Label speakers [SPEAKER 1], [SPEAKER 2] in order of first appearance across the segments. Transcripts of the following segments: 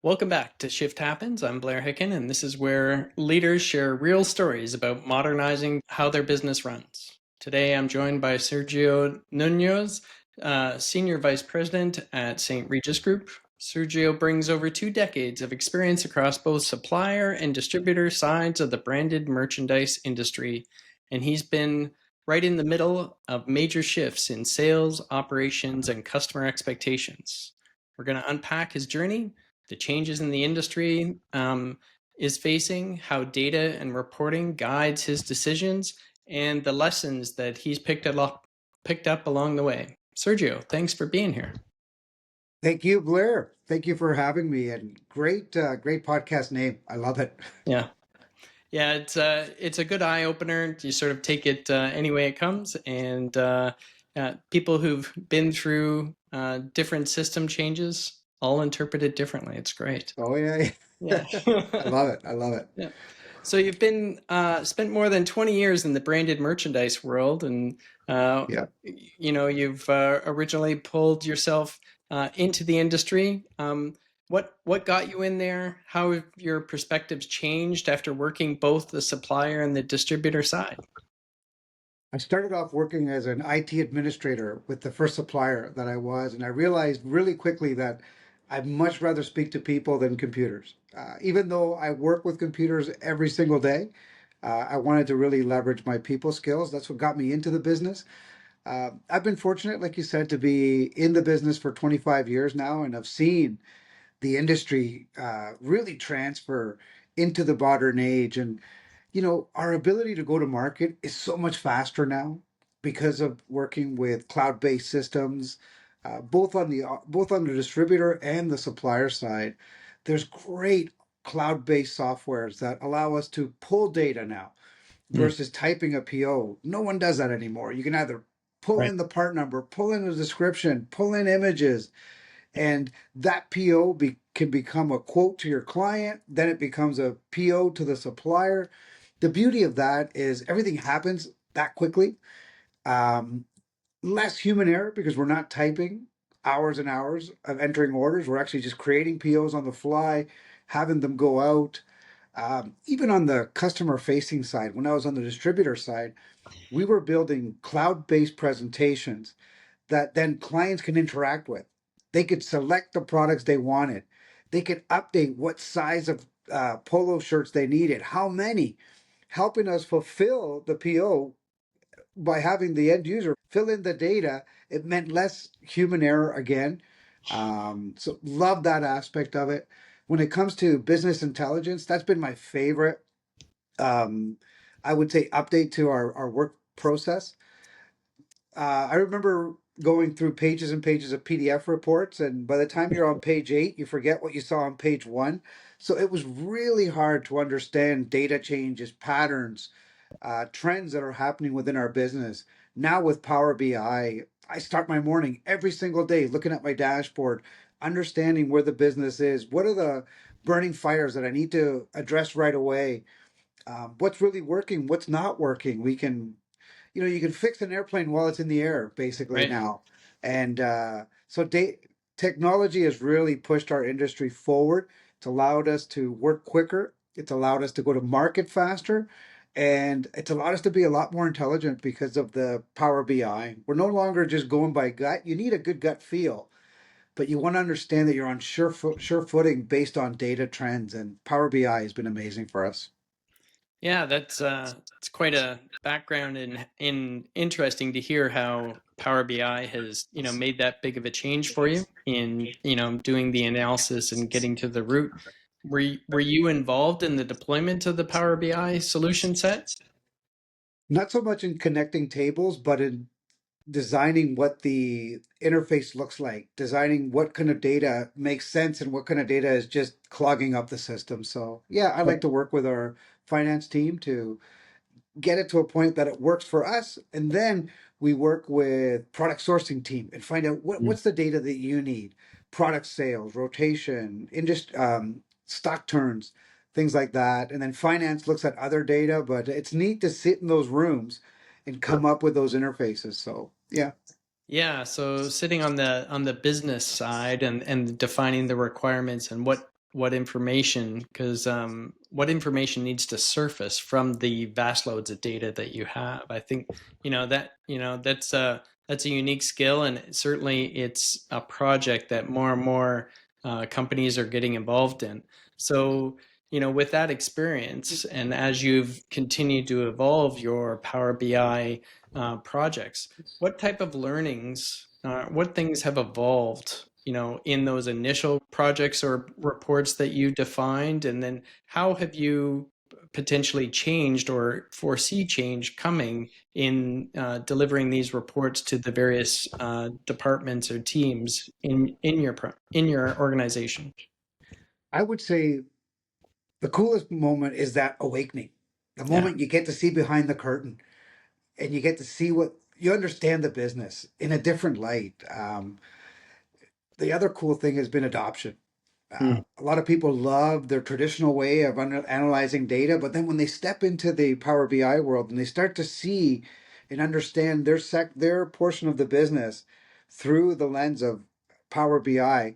[SPEAKER 1] Welcome back to Shift Happens. I'm Blair Hicken, and this is where leaders share real stories about modernizing how their business runs. Today, I'm joined by Sergio Munoz, Senior Vice President at St. Regis Group. Sergio brings over 2 decades of experience across both supplier and distributor sides of the branded merchandise industry, and he's been right in the middle of major shifts in sales, operations, and customer expectations. We're going to unpack his journey, the changes in the industry is facing, how data and reporting guides his decisions, and the lessons that he's picked up along the way. Sergio, thanks for being here.
[SPEAKER 2] Thank you, Blair. Thank you for having me, and great podcast name. I love it.
[SPEAKER 1] Yeah. Yeah, it's a good eye opener. You sort of take it any way it comes, and people who've been through different system changes all interpret it differently. It's great.
[SPEAKER 2] Oh yeah,
[SPEAKER 1] Yeah.
[SPEAKER 2] I love it. I love it.
[SPEAKER 1] Yeah. So you've been spent more than 20 years in the branded merchandise world, and
[SPEAKER 2] Yeah.
[SPEAKER 1] you've originally pulled yourself into the industry. What got you in there? How have your perspectives changed after working both the supplier and the distributor side?
[SPEAKER 2] I started off working as an IT administrator with the first supplier that I was, and I realized really quickly that I'd much rather speak to people than computers. Even though I work with computers every single day, I wanted to really leverage my people skills. That's what got me into the business. I've been fortunate, like you said, to be in the business for 25 years now, and I've seen the industry really transfer into the modern age. And, our ability to go to market is so much faster now because of working with cloud-based systems, both on the distributor and the supplier side. There's great cloud-based softwares that allow us to pull data now
[SPEAKER 1] Mm,
[SPEAKER 2] versus typing a PO. No one does that anymore. You can either pull
[SPEAKER 1] right.
[SPEAKER 2] in the part number, pull in the description, pull in images, and that can become a quote to your client. Then it becomes a PO to the supplier. The beauty of that is everything happens that quickly. Um, Less human error because we're not typing hours and hours of entering orders. We're actually just creating POs on the fly, having them go out. Even on the customer facing side, when I was on the distributor side, we were building cloud based presentations that then clients can interact with. They could select the products they wanted. They could update what size of polo shirts they needed, how many, helping us fulfill the PO by having the end user fill in the data. It meant less human error again. So love that aspect of it. When it comes to business intelligence, that's been my favorite. Um, I would say update to our work process. I remember going through pages and pages of PDF reports, and by the time you're on page 8, you forget what you saw on page 1. So it was really hard to understand data changes, patterns, trends that are happening within our business. Now with Power BI, I start my morning every single day looking at my dashboard, understanding where the business is, what are the burning fires that I need to address right away, what's really working, what's not working. You can fix an airplane while it's in the air, basically
[SPEAKER 1] Right.
[SPEAKER 2] now. And technology has really pushed our industry forward. It's allowed us to work quicker. It's allowed us to go to market faster. And it's allowed us to be a lot more intelligent because of the Power BI. We're no longer just going by gut. You need a good gut feel, but you want to understand that you're on sure footing based on data trends. And Power BI has been amazing for us.
[SPEAKER 1] Yeah, that's it's quite a background in interesting to hear how Power BI has, made that big of a change for you in, doing the analysis and getting to the root. Were you involved in the deployment of the Power BI solution set?
[SPEAKER 2] Not so much in connecting tables, but in designing what the interface looks like, designing what kind of data makes sense and what kind of data is just clogging up the system. So, yeah, I like to work with our finance team to get it to a point that it works for us. And then we work with product sourcing team and find out
[SPEAKER 1] Mm.
[SPEAKER 2] what's the data that you need, product sales, rotation, stock turns, things like that. And then finance looks at other data, but it's neat to sit in those rooms and come up with those interfaces. So, yeah.
[SPEAKER 1] Yeah, so sitting on the business side and defining the requirements and what information, because what information needs to surface from the vast loads of data that you have. I think that's a unique skill, and certainly it's a project that more and more companies are getting involved in. So, with that experience, and as you've continued to evolve your Power BI projects, what type of learnings, what things have evolved, in those initial projects or reports that you defined, and then how have you potentially changed or foresee change coming in delivering these reports to the various departments or teams in your organization?
[SPEAKER 2] I would say the coolest moment is that awakening, the
[SPEAKER 1] Yeah.
[SPEAKER 2] moment you get to see behind the curtain and you get to see what you understand the business in a different light. The other cool thing has been adoption.
[SPEAKER 1] Mm,
[SPEAKER 2] A lot of people love their traditional way of analyzing data, but then when they step into the Power BI world and they start to see and understand their portion of the business through the lens of Power BI,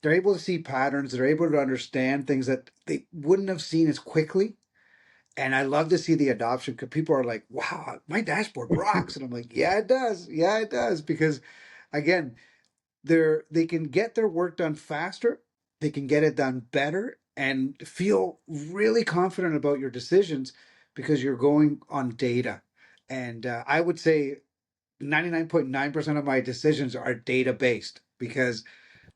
[SPEAKER 2] they're able to see patterns. They're able to understand things that they wouldn't have seen as quickly. And I love to see the adoption because people are like, "Wow, my dashboard rocks," and I'm like, "Yeah, it does. Yeah, it does." Because again, they can get their work done faster, they can get it done better, and feel really confident about your decisions because you're going on data. And I would say 99.9% of my decisions are data based because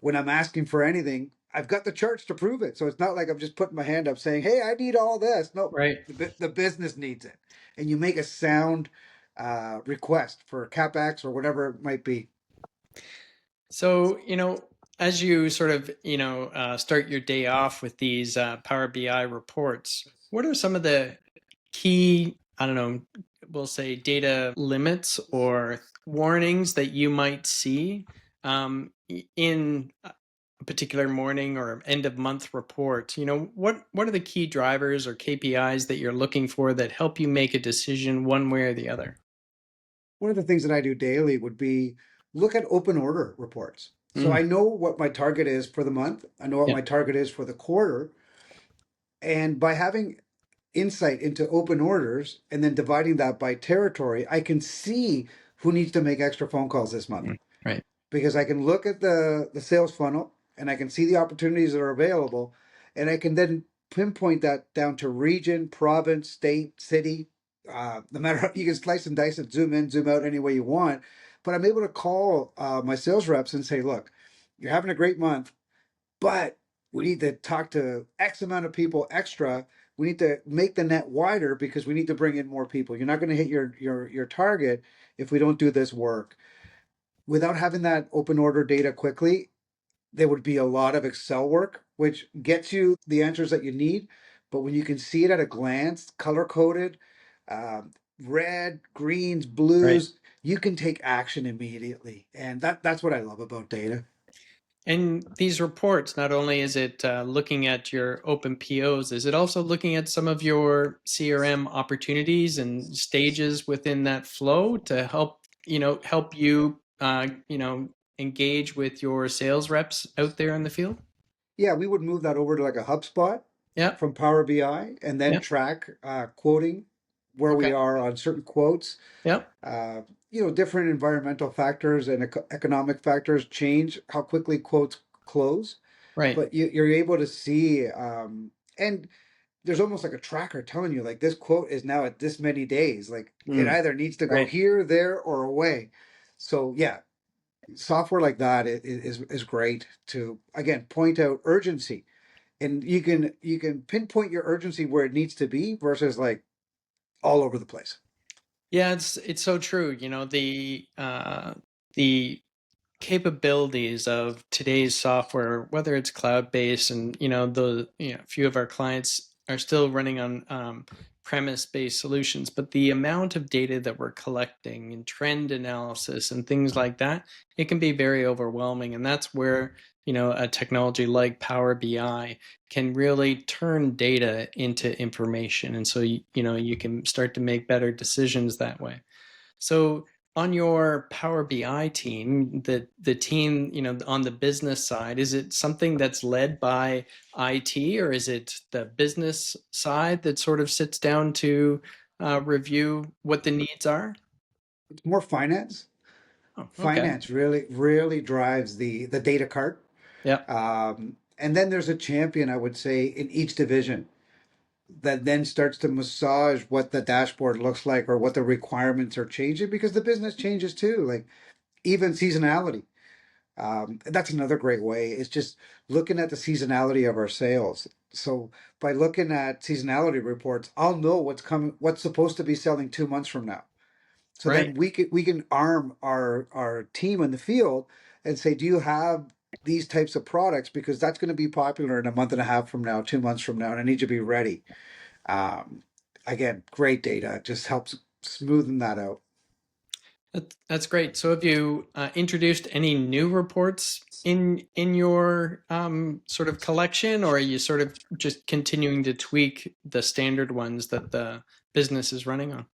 [SPEAKER 2] when I'm asking for anything, I've got the charts to prove it. So it's not like I'm just putting my hand up saying, "Hey, I need all this." No,
[SPEAKER 1] right.
[SPEAKER 2] the business needs it, and you make a sound request for capex or whatever it might be.
[SPEAKER 1] So, as you sort of, start your day off with these Power BI reports, what are some of the key, I don't know, we'll say data limits or warnings that you might see in a particular morning or end of month report? What are the key drivers or KPIs that you're looking for that help you make a decision one way or the other?
[SPEAKER 2] One of the things that I do daily would be look at open order reports. So
[SPEAKER 1] Mm,
[SPEAKER 2] I know what my target is for the month, I know what
[SPEAKER 1] yeah,
[SPEAKER 2] my target is for the quarter. And by having insight into open orders and then dividing that by territory, I can see who needs to make extra phone calls this month
[SPEAKER 1] mm, right,
[SPEAKER 2] because I can look at the sales funnel and I can see the opportunities that are available, and I can then pinpoint that down to region, province, state, city. No matter how you can slice and dice it, zoom in, zoom out any way you want. But I'm able to call my sales reps and say, "Look, you're having a great month, but we need to talk to X amount of people extra. We need to make the net wider because we need to bring in more people. You're not going to hit your target if we don't do this work." Without having that open order data quickly, there would be a lot of Excel work, which gets you the answers that you need. But when you can see it at a glance, color coded, um, red, greens,
[SPEAKER 1] right.
[SPEAKER 2] blues, you can take action immediately. And that's what I love about data.
[SPEAKER 1] And these reports, not only is it looking at your open POs, is it also looking at some of your CRM opportunities and stages within that flow to help you, engage with your sales reps out there in the field?
[SPEAKER 2] Yeah, we would move that over to like a HubSpot
[SPEAKER 1] Yeah,
[SPEAKER 2] from Power BI and then
[SPEAKER 1] yeah,
[SPEAKER 2] track quoting where we
[SPEAKER 1] okay,
[SPEAKER 2] are on certain quotes.
[SPEAKER 1] yeah,
[SPEAKER 2] Uh, Different environmental factors and economic factors change how quickly quotes close,
[SPEAKER 1] right.
[SPEAKER 2] but you're able to see, and there's almost like a tracker telling you, like, this quote is now at this many days. Like, it
[SPEAKER 1] Mm,
[SPEAKER 2] either needs to go
[SPEAKER 1] right.
[SPEAKER 2] here, there, or away. So, yeah, software like that is great to, again, point out urgency. And you can pinpoint your urgency where it needs to be versus like all over the place.
[SPEAKER 1] Yeah, it's so true. The capabilities of today's software, whether it's cloud-based, and a few of our clients are still running on premise-based solutions, but the amount of data that we're collecting and trend analysis and things like that, it can be very overwhelming. And that's where, a technology like Power BI can really turn data into information. And so, you can start to make better decisions that way. So on your Power BI team, the team, on the business side, is it something that's led by IT, or is it the business side that sort of sits down to review what the needs are?
[SPEAKER 2] It's more finance.
[SPEAKER 1] Oh, okay.
[SPEAKER 2] Finance really drives the data cart.
[SPEAKER 1] Yeah.
[SPEAKER 2] And then there's a champion, I would say, in each division that then starts to massage what the dashboard looks like or what the requirements are changing because the business changes too. Like even seasonality. That's another great way. It's just looking at the seasonality of our sales. So by looking at seasonality reports, I'll know what's coming, what's supposed to be selling 2 months from now. So
[SPEAKER 1] Right.
[SPEAKER 2] then we can arm our team in the field and say, do you have these types of products? Because that's going to be popular in a month and a half from now, 2 months from now, and I need you to be ready. Um, Again, great data. It just helps smoothen that out.
[SPEAKER 1] That's great. So have you introduced any new reports in your sort of collection, or are you sort of just continuing to tweak the standard ones that the business is running on?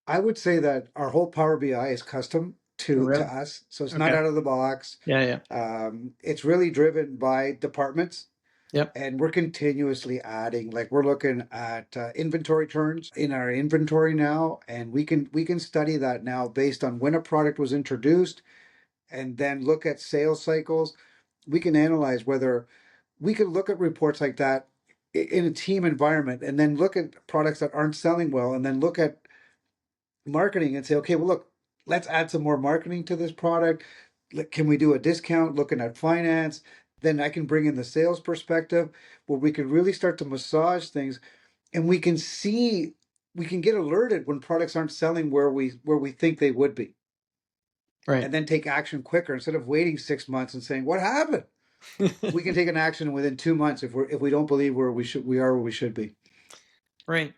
[SPEAKER 2] I would say that our whole Power BI is custom
[SPEAKER 1] Oh,
[SPEAKER 2] to
[SPEAKER 1] really?
[SPEAKER 2] us, so it's not
[SPEAKER 1] Okay.
[SPEAKER 2] out of the box.
[SPEAKER 1] Yeah, yeah.
[SPEAKER 2] It's really driven by departments,
[SPEAKER 1] Yep.
[SPEAKER 2] and we're continuously adding. Like we're looking at inventory turns in our inventory now, and we can study that now based on when a product was introduced, and then look at sales cycles. We can analyze whether we could look at reports like that in a team environment, and then look at products that aren't selling well, and then look at marketing and say, okay, well, look, let's add some more marketing to this product. Can we do a discount looking at finance? Then I can bring in the sales perspective where we can really start to massage things and we can see, we can get alerted when products aren't selling where we think they would be
[SPEAKER 1] Right.
[SPEAKER 2] and then take action quicker instead of waiting 6 months and saying, what happened? We can take an action within 2 months if we don't believe where we should be.
[SPEAKER 1] Right.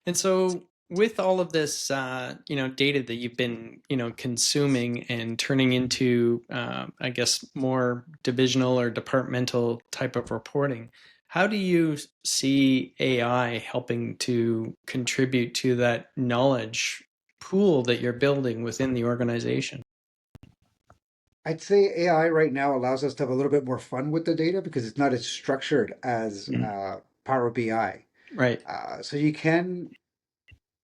[SPEAKER 1] And so with all of this, data that you've been, consuming and turning into, I guess, more divisional or departmental type of reporting, how do you see AI helping to contribute to that knowledge pool that you're building within the organization?
[SPEAKER 2] I'd say AI right now allows us to have a little bit more fun with the data because it's not as structured as
[SPEAKER 1] Mm.
[SPEAKER 2] Power BI.
[SPEAKER 1] Right.
[SPEAKER 2] So you can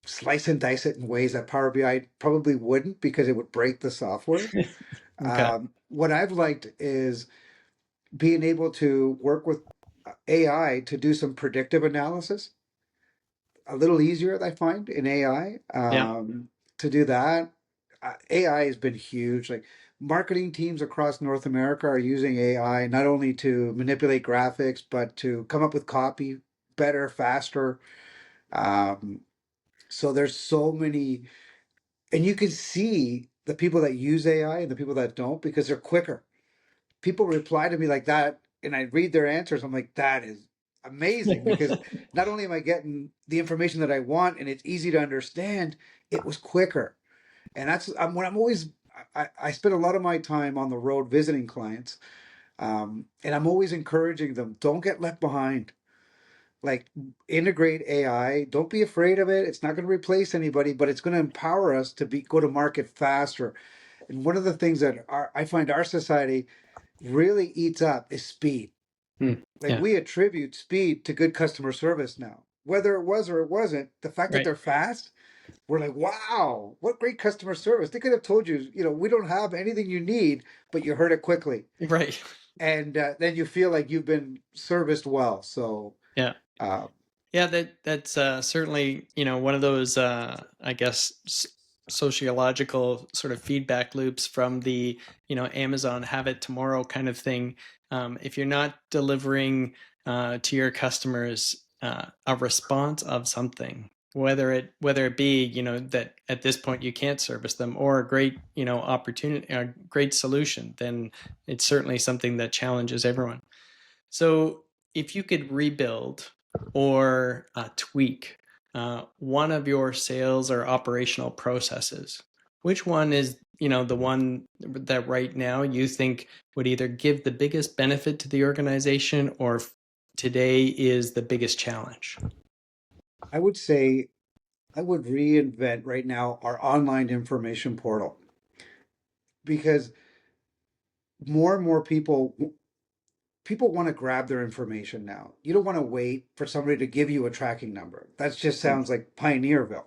[SPEAKER 2] slice and dice it in ways that Power BI probably wouldn't because it would break the software.
[SPEAKER 1] Okay.
[SPEAKER 2] What I've liked is being able to work with AI to do some predictive analysis. A little easier, I find, in AI
[SPEAKER 1] Yeah.
[SPEAKER 2] to do that. AI has been huge. Like marketing teams across North America are using AI not only to manipulate graphics, but to come up with copy better, faster. Um, so there's so many, and you can see the people that use AI and the people that don't because they're quicker. People reply to me like that, and I read their answers. I'm like, that is amazing because not only am I getting the information that I want and it's easy to understand, it was quicker. And that's when I'm always I spend a lot of my time on the road visiting clients, and I'm always encouraging them, don't get left behind. Like integrate AI. Don't be afraid of it. It's not going to replace anybody, but it's going to empower us to be go to market faster. And one of the things that I find our society really eats up is speed.
[SPEAKER 1] Mm.
[SPEAKER 2] Like
[SPEAKER 1] Yeah.
[SPEAKER 2] we attribute speed to good customer service now. Whether it was or it wasn't, the fact that
[SPEAKER 1] Right.
[SPEAKER 2] they're fast, we're like, wow, what great customer service. They could have told you, we don't have anything you need, but you heard it quickly.
[SPEAKER 1] Right.
[SPEAKER 2] And then you feel like you've been serviced well. So,
[SPEAKER 1] Yeah.
[SPEAKER 2] uh,
[SPEAKER 1] Yeah, that's certainly, one of those, I guess, sociological sort of feedback loops from the, Amazon have it tomorrow kind of thing. If you're not delivering to your customers a response of something, whether it be, that at this point you can't service them, or a great, opportunity, a great solution, then it's certainly something that challenges everyone. So, if you could rebuild or tweak one of your sales or operational processes, which one is, the one that right now you think would either give the biggest benefit to the organization, or today is the biggest challenge?
[SPEAKER 2] I would say I would reinvent right now our online information portal. because more and more people want to grab their information now. You don't want to wait for somebody to give you a tracking number. That just sounds like Pioneerville.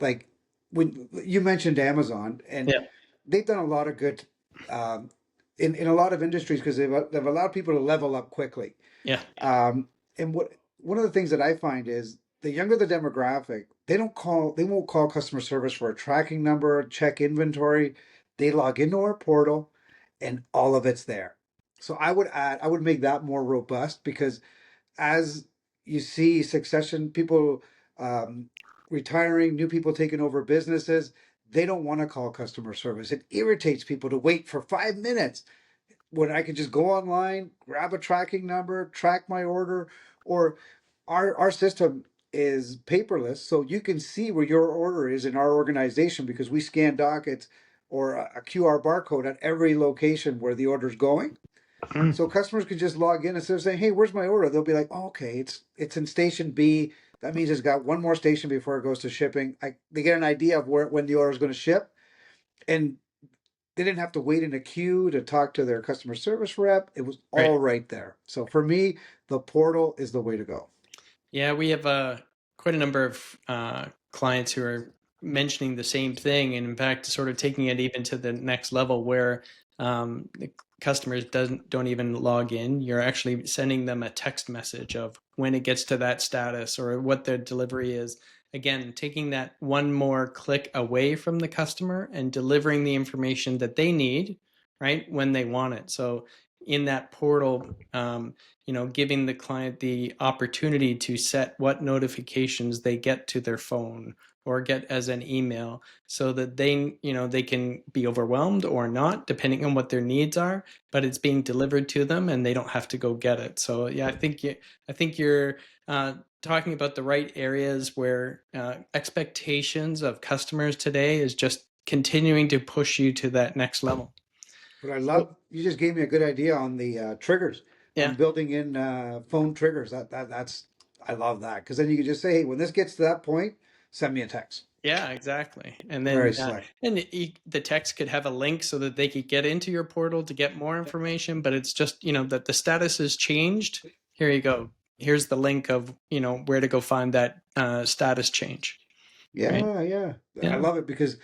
[SPEAKER 2] Like when you mentioned Amazon, and
[SPEAKER 1] Yeah.
[SPEAKER 2] they've done a lot of good um, in a lot of industries because they've allowed people to level up quickly.
[SPEAKER 1] Yeah.
[SPEAKER 2] Um, and what one of the things that I find is the younger the demographic, they won't call customer service for a tracking number, check inventory. They log into our portal, and all of it's there. So I would make that more robust because as you see succession people um, retiring, new people taking over businesses, they don't want to call customer service. It irritates people to wait for 5 minutes when I could just go online, grab a tracking number, track my order, or our system is paperless, so you can see where your order is in our organization because we scan dockets or a QR barcode at every location where the order's going.
[SPEAKER 1] Mm.
[SPEAKER 2] So customers could just log in instead of saying, "Hey, where's my order?" They'll be like, oh, "Okay, it's in station B. That means it's got one more station before it goes to shipping." They get an idea of where when the order is going to ship, and they didn't have to wait in a queue to talk to their customer service rep. It was
[SPEAKER 1] Right.
[SPEAKER 2] all right there. So for me, the portal is the way to go.
[SPEAKER 1] Yeah, we have quite a number of clients who are mentioning the same thing, and in fact, sort of taking it even to the next level where the customers don't even log in. You're actually sending them a text message of when it gets to that status or what their delivery is. Again, taking that one more click away from the customer and delivering the information that they need, right, when they want it. So in that portal, giving the client the opportunity to set what notifications they get to their phone or get as an email so that they can be overwhelmed or not depending on what their needs are, but it's being delivered to them and they don't have to go get it. So yeah, I think you're talking about the right areas where expectations of customers today is just continuing to push you to that next level.
[SPEAKER 2] But I
[SPEAKER 1] So
[SPEAKER 2] love you just gave me a good idea on the triggers
[SPEAKER 1] yeah.
[SPEAKER 2] on building in phone triggers. That's I love that because then you can just say, "Hey, when this gets to that point, send me a text."
[SPEAKER 1] Yeah, exactly. And
[SPEAKER 2] Very
[SPEAKER 1] then,
[SPEAKER 2] slick.
[SPEAKER 1] the text could have a link so that they could get into your portal to get more information. But it's just, that the status has changed. Here you go. Here's the link of, where to go find that status change. Right.
[SPEAKER 2] Yeah, yeah. I
[SPEAKER 1] Yeah.
[SPEAKER 2] love it because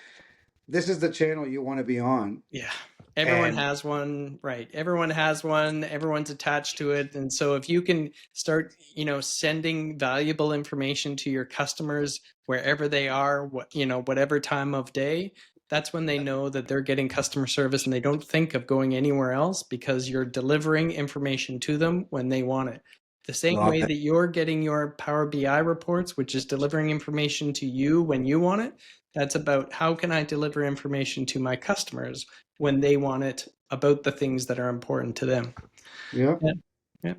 [SPEAKER 2] this is the channel you want to be on.
[SPEAKER 1] Yeah. Everyone
[SPEAKER 2] And
[SPEAKER 1] has one, right? Everyone has one. Everyone's attached to it. And so if you can start, sending valuable information to your customers wherever they are, whatever time of day, that's when they know that they're getting customer service and they don't think of going anywhere else because you're delivering information to them when they want it. The same
[SPEAKER 2] love
[SPEAKER 1] way
[SPEAKER 2] it.
[SPEAKER 1] that you're getting your Power BI reports, which is delivering information to you when you want it, that's about how can I deliver information to my customers when they want it about the things that are important to them.
[SPEAKER 2] Yeah.
[SPEAKER 1] Yeah. Yeah.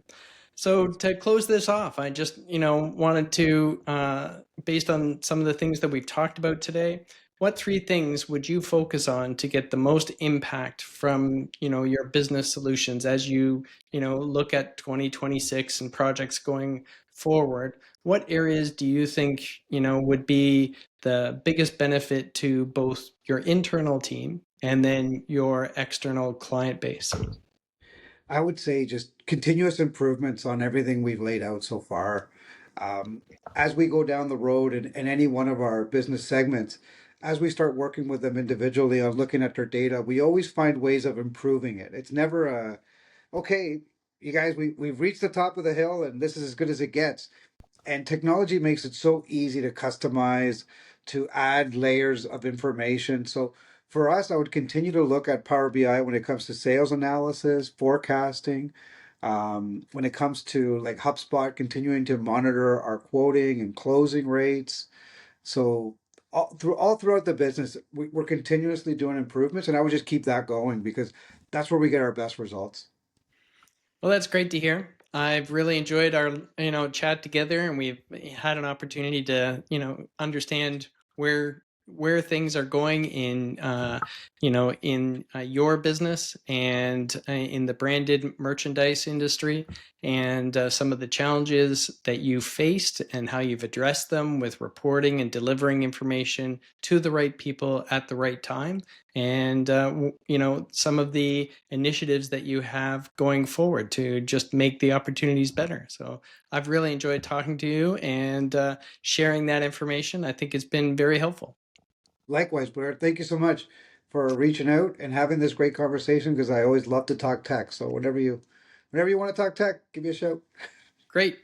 [SPEAKER 1] So to close this off, I just, wanted to, based on some of the things that we've talked about today, what three things would you focus on to get the most impact from, your business solutions as look at 2026 and projects going forward? What areas do you think, would be the biggest benefit to both your internal team and then your external client base?
[SPEAKER 2] I would say just continuous improvements on everything we've laid out so far. Um, as we go down the road in any one of our business segments, as we start working with them individually on looking at their data, we always find ways of improving it. It's never a, okay, you guys, we've reached the top of the hill and this is as good as it gets. And technology makes it so easy to customize, to add layers of information. So for us, I would continue to look at Power BI when it comes to sales analysis, forecasting. When it comes to like HubSpot, continuing to monitor our quoting and closing rates. So all throughout the business, we're continuously doing improvements, and I would just keep that going because that's where we get our best results.
[SPEAKER 1] Well, that's great to hear. I've really enjoyed our, chat together, and we've had an opportunity to, understand where things are going in, in your business and in the branded merchandise industry. and some of the challenges that you faced and how you've addressed them with reporting and delivering information to the right people at the right time, and some of the initiatives that you have going forward to just make the opportunities better. So I've really enjoyed talking to you and sharing that information. I think it's been very helpful.
[SPEAKER 2] Likewise, Blair. Thank you so much for reaching out and having this great conversation because I always love to talk tech. So whenever you want to talk tech, give me a shout.
[SPEAKER 1] Great.